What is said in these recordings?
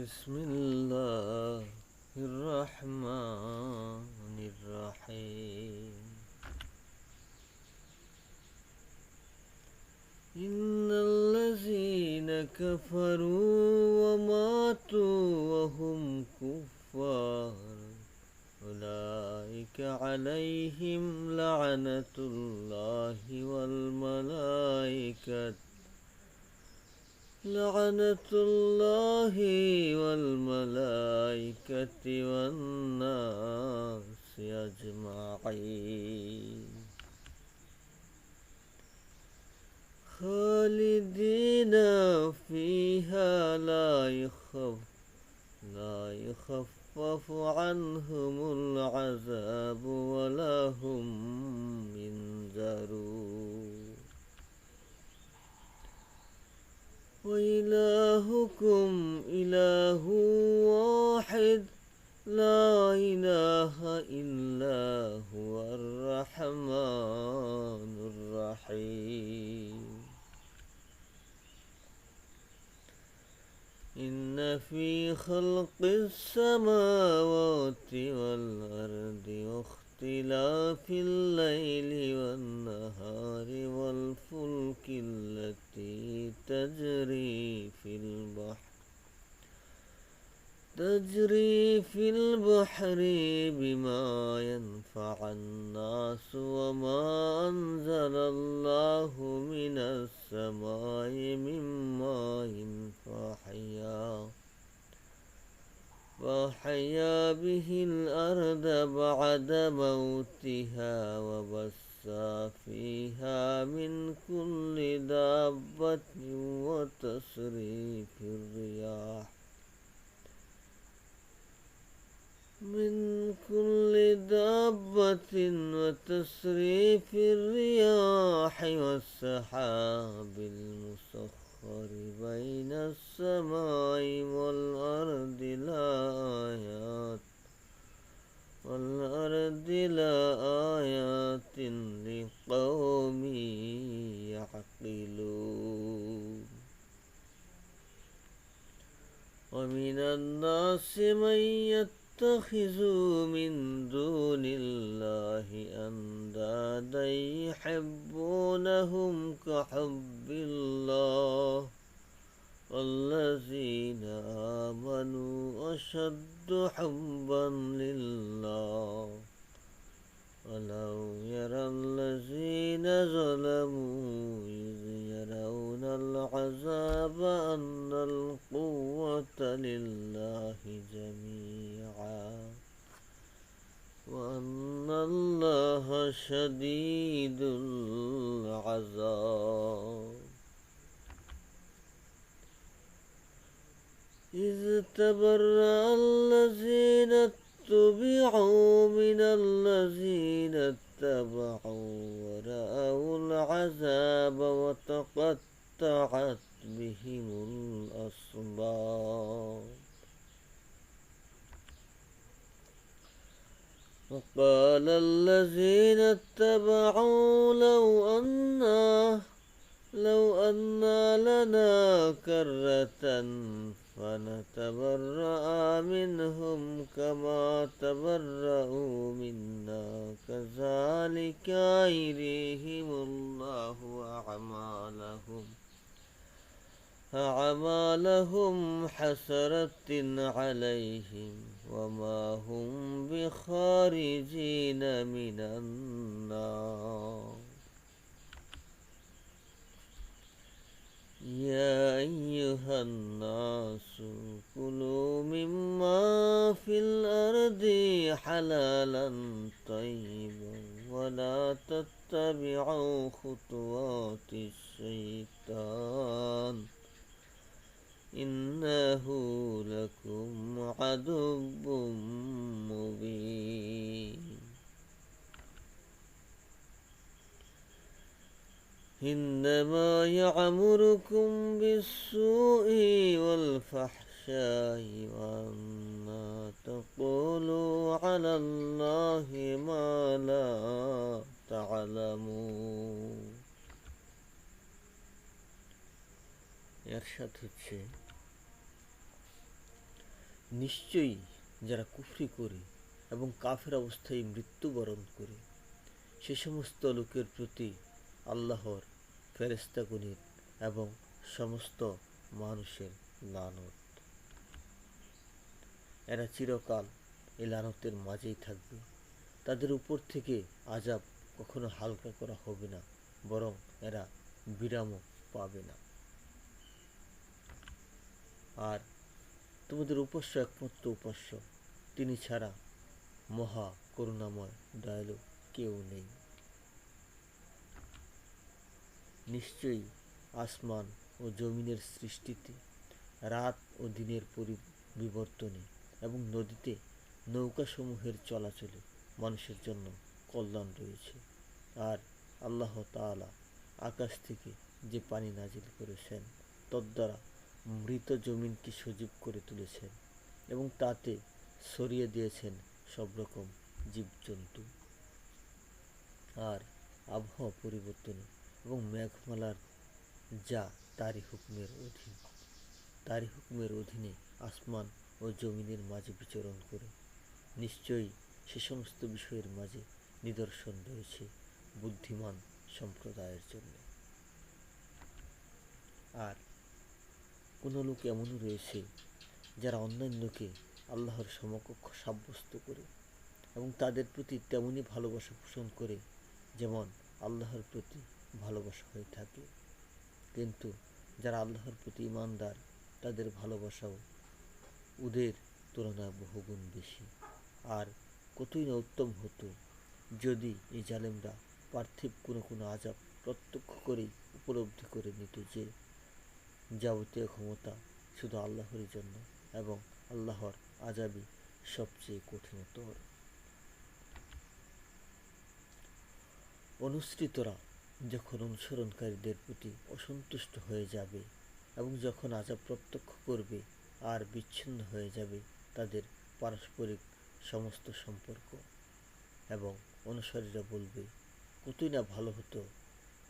بسم الله الرحمن الرحيم. إن الذين كفروا وماتوا وهم كفار أولئك عليهم لعنة الله والملائكة والناس أجمعين خالدين فيها لا يخفف عنهم العذاب ولا هم ينذرون وإلهكم إله واحد لا إله إلا هو الرحمن الرحيم. إن في خلق السماوات والأرض واختلاف الليل والنهار والفلك التي تجري في البحر بما ينفع الناس وما أنزل الله من السماء من ماء فأحيا به الأرض بعد موتها وبث فيها من كل دابة وتصريف الرياح والسحاب المسخر بين السماء والأرض لآيات لقوم يعقلون. ومن الناس من يتخذ من دون الله أندادا يحبونهم كحب الله والذين آمنوا أشد حبا لله ولو يرى الذين ظلموا إذ يرون العذاب أن القوة لله جميعا وأن الله شديد العذاب. إذ تبرأ الذين اتبعوا من الذين اتبعوا ورأوا العذاب وتقطعت بهم الأسباب. وقال الذين اتبعوا لو أن لنا كرة فنتبرأ منهم كما تبرأوا منا كذلك يريهم الله أعمالهم حسرة عليهم وما هم بخارجين من النار. يا أيها الناس كلوا مما في الأرض حلالا طيبا ولا تتبعوا خطوات الشيطان إنه لكم عدو مبين. إنما يعمركم بالسوء والفحشاء وأن تقولوا على الله ما لا تعلمون. এরশাদ হচ্ছে নিশ্চয়ই যারা কুফরি করে এবং কাফের অবস্থায় মৃত্যুবরণ করে সে সমস্ত লোকের প্রতি আল্লাহর ফেরেশতাগণের এবং সমস্ত মানুষের লানত। এরা চিরকাল এই লানতের মাঝেই থাকবে। তাদের উপর থেকে আযাব কখনো হালকা করা হবে না, বরং এরা বিরামও পাবে না। আর তোমাদের উপাস্য একমাত্র উপাস্য, তিনি ছাড়া মহা করুণাময় দয়ালু কেউ নেই। নিশ্চয়ই আসমান ও জমিনের সৃষ্টিতে, রাত ও দিনের পরিবর্তনে এবং নদীতে নৌকাসমূহের চলাচলে মানুষের জন্য কল্যাণ রয়েছে। আর আল্লাহ তাআলা আকাশ থেকে যে পানি নাজিল করেছেন তদ্বারা মৃত জমিনকে সজীব করে তুলেছেন এবং তাতে ছড়িয়ে দিয়েছেন সব রকম জীবজন্তু। আর আবহাওয়া পরিবর্তনে এবং মেঘমালার যা তারই হুকুমের অধীনে আসমান ও জমিনের মাঝে বিচরণ করে। নিশ্চয়ই সে সমস্ত বিষয়ের মাঝে নিদর্শন রয়েছে বুদ্ধিমান সম্প্রদায়ের জন্য। আর কোনো লোক এমনও রয়েছে যারা অন্যান্যকে আল্লাহর সমকক্ষ সাব্যস্ত করে এবং তাদের প্রতি তেমনই ভালোবাসা পোষণ করে যেমন আল্লাহর প্রতি ভালোবাসা হয়ে থাকে। কিন্তু যারা আল্লাহর প্রতি ঈমানদার, তাদের ভালোবাসাও ওদের তুলনায় বহুগুণ বেশি। আর কতই না উত্তম হতো যদি এই জালেমরা পার্থিব কোনো আযাব প্রত্যক্ষ করেই উপলব্ধি করে নিত যে যাবতীয় ক্ষমতা শুধু আল্লাহরই জন্য এবং আল্লাহর আযাবই সবচেয়ে কঠিনতর। অনুসৃতরা যখন অনুসরণকারীদের প্রতি অসন্তুষ্ট হয়ে যাবে এবং যখন আযাব প্রত্যক্ষ করবে আর বিচ্ছিন্ন হয়ে যাবে তাদের পারস্পরিক সমস্ত সম্পর্ক, এবং অনুসারীরা বলবে, কতই না ভালো হতো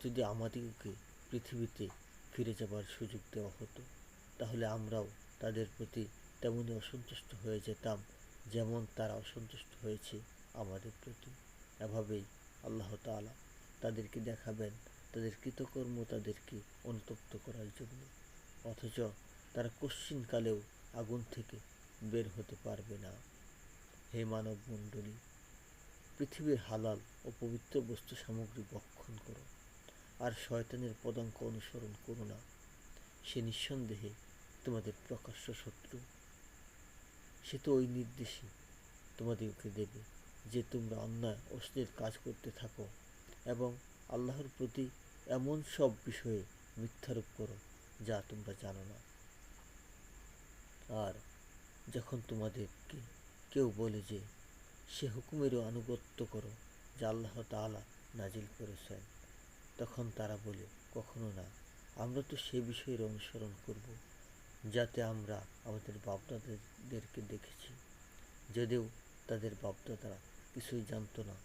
যদি আমাদিগকে পৃথিবীতে ফিরে যাবার সুযোগ দেওয়া হতো, তাহলে আমরাও তাদের প্রতি তেমনই অসন্তুষ্ট হয়ে যেতাম যেমন তারা অসন্তুষ্ট হয়েছে আমাদের প্রতি। এভাবেই আল্লাহ তাআলা তাদেরকে দেখাবেন তাদের কৃতকর্ম তাদেরকে অনুতপ্ত করার জন্য, অথচ তারা কশ্চিনকালেও আগুন থেকে বের হতে পারবে না। হে মানব মণ্ডলী, পৃথিবীর হালাল ও পবিত্র বস্তু সামগ্রী ভক্ষণ করো, আর শয়তানের পদাঙ্ক অনুসরণ করো না। সে নিঃসন্দেহে তোমাদের প্রকাশ্য শত্রু। সে তো ওই নির্দেশই তোমাদেরকে দেবে যে তোমরা অন্যায় অশ্লীল কাজ করতে থাকো এবং আল্লাহর প্রতি এমন সব বিষয়ে মিথ্যারোপ করো যা তোমরা জানো না। আর যখন তোমাদেরকে কেউ বলে যে সে হুকুমেরও আনুগত্য করো যা আল্লাহ তাআলা নাজিল করেছেন, তখন তারা বলে, কখনো না, আমরা তো সে বিষয়ের অনুসরণ করব যাতে আমরা আমাদের বাপদাদাদেরকে দেখেছি, যদিও তাদের বাপদাদারা কিছুই জানতো না।